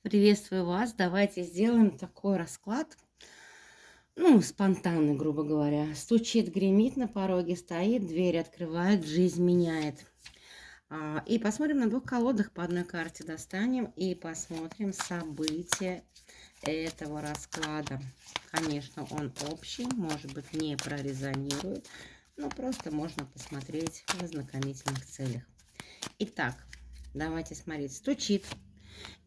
Приветствую вас. Давайте сделаем такой расклад. Ну, спонтанный, грубо говоря. Стучит, гремит, на пороге стоит, дверь открывает, жизнь меняет. И посмотрим на двух колодах, по одной карте достанем и посмотрим события этого расклада. Конечно, он общий, может быть, не прорезонирует, но просто можно посмотреть в ознакомительных целях. Итак, давайте смотреть. Стучит.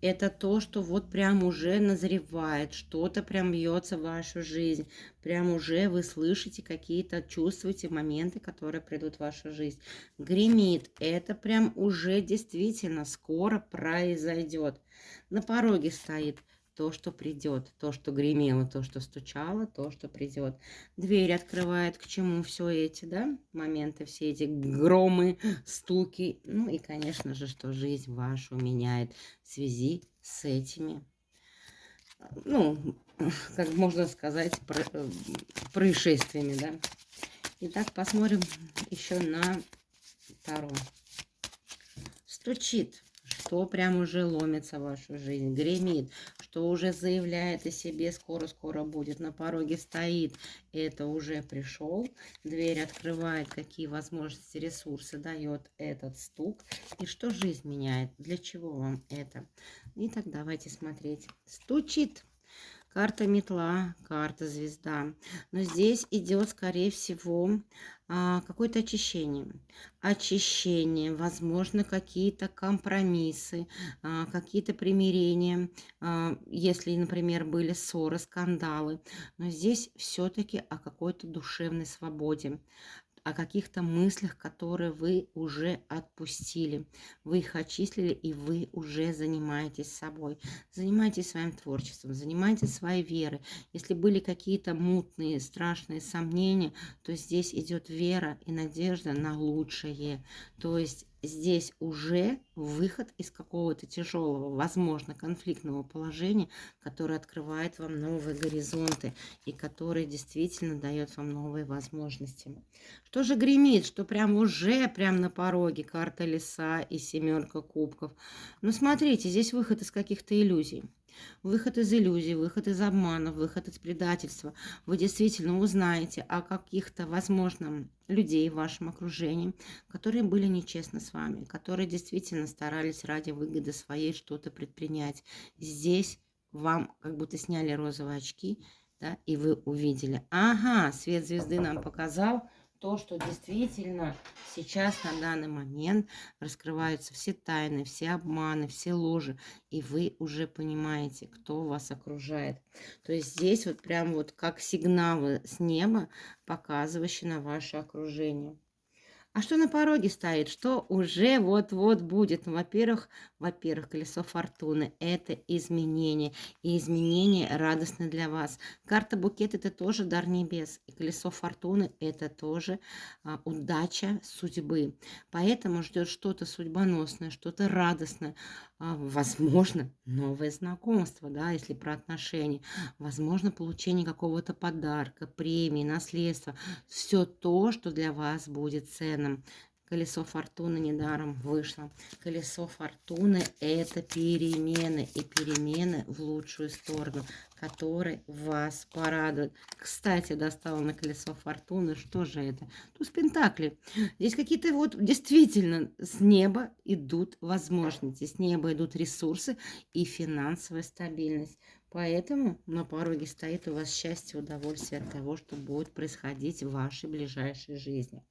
Это то, что вот прям уже назревает, что-то прям бьется в вашу жизнь. Прям уже вы слышите какие-то, чувствуете моменты, которые придут в вашу жизнь. Гремит. Это прям уже действительно скоро произойдет. На пороге стоит то, что придет, то, что гремело, то, что стучало, то, что придет. Дверь открывает, к чему все эти, да, моменты, все эти громы, стуки. Ну и, конечно же, что жизнь вашу меняет в связи с этими, ну, как можно сказать, происшествиями, да. Итак, посмотрим еще на Таро. Стучит, что прям уже ломится в вашу жизнь, гремит, что уже заявляет о себе, скоро-скоро будет, на пороге стоит, это уже пришел, дверь открывает, какие возможности, ресурсы дает этот стук, и что жизнь меняет, для чего вам это. Итак, давайте смотреть. Стучит. Карта метла, карта звезда. Но здесь идет, скорее всего, какое-то очищение. Очищение, возможно, какие-то компромиссы, какие-то примирения, если, например, были ссоры, скандалы. Но здесь все-таки о какой-то душевной свободе, о каких-то мыслях, которые вы уже отпустили. Вы их очистили, и вы уже занимаетесь собой. Занимайтесь своим творчеством, занимайтесь своей верой. Если были какие-то мутные, страшные сомнения, то здесь идет вера и надежда на лучшее. То есть здесь уже выход из какого-то тяжелого, возможно, конфликтного положения, которое открывает вам новые горизонты и который действительно дает вам новые возможности. Что же гремит, что прям уже прям на пороге карта леса и семерка кубков. Ну, смотрите, здесь выход из каких-то иллюзий. Выход из иллюзий, выход из обмана, выход из предательства. Вы действительно узнаете о каких-то, возможно, людей в вашем окружении, которые были нечестны с вами, которые действительно старались ради выгоды своей что-то предпринять. Здесь вам как будто сняли розовые очки, да, и вы увидели. Ага, свет звезды нам показал то, что действительно сейчас, на данный момент, раскрываются все тайны, все обманы, все ложи, и вы уже понимаете, кто вас окружает. То есть здесь вот прям вот как сигналы с неба, показывающие на ваше окружение. А что на пороге стоит? Что уже вот-вот будет? Ну, во-первых, колесо фортуны– это изменение. И изменение радостно для вас. Карта букет– это тоже дар небес. И колесо фортуны– это тоже удача судьбы. Поэтому ждет что-то судьбоносное, что-то радостное. Возможно, новое знакомство, да, если про отношения. Возможно, получение какого-то подарка, премии, наследства. Все то, что для вас будет ценным. Колесо фортуны недаром вышло. Колесо фортуны– это перемены, и перемены в лучшую сторону, которые вас порадуют. Кстати, достала на колесо фортуны. Что же это? Туз пентаклей. Здесь какие-то вот действительно с неба идут возможности, с неба идут ресурсы и финансовая стабильность. Поэтому на пороге стоит у вас счастье, удовольствие от того, что будет происходить в вашей ближайшей жизни.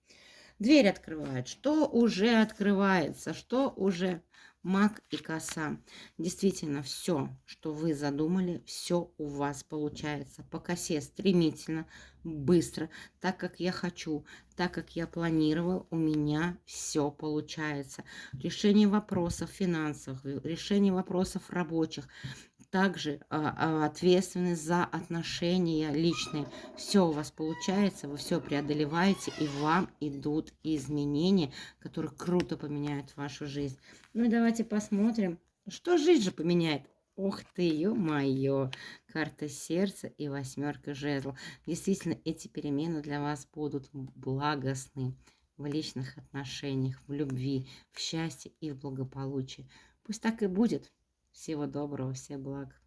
Дверь открывает. Что уже открывается? Что уже маг и коса? Действительно, все, что вы задумали, все у вас получается. По косе стремительно, быстро, так как я хочу, так как я планировал, у меня все получается. Решение вопросов финансовых, решение вопросов рабочих, также ответственность за отношения личные. Все у вас получается, вы все преодолеваете, и вам идут изменения, которые круто поменяют вашу жизнь. Ну и давайте посмотрим, что жизнь же поменяет. Ох ты, ё-моё! Карта сердца и восьмерка жезлов. Действительно, эти перемены для вас будут благостны в личных отношениях, в любви, в счастье и в благополучии. Пусть так и будет. Всего доброго, всех благ.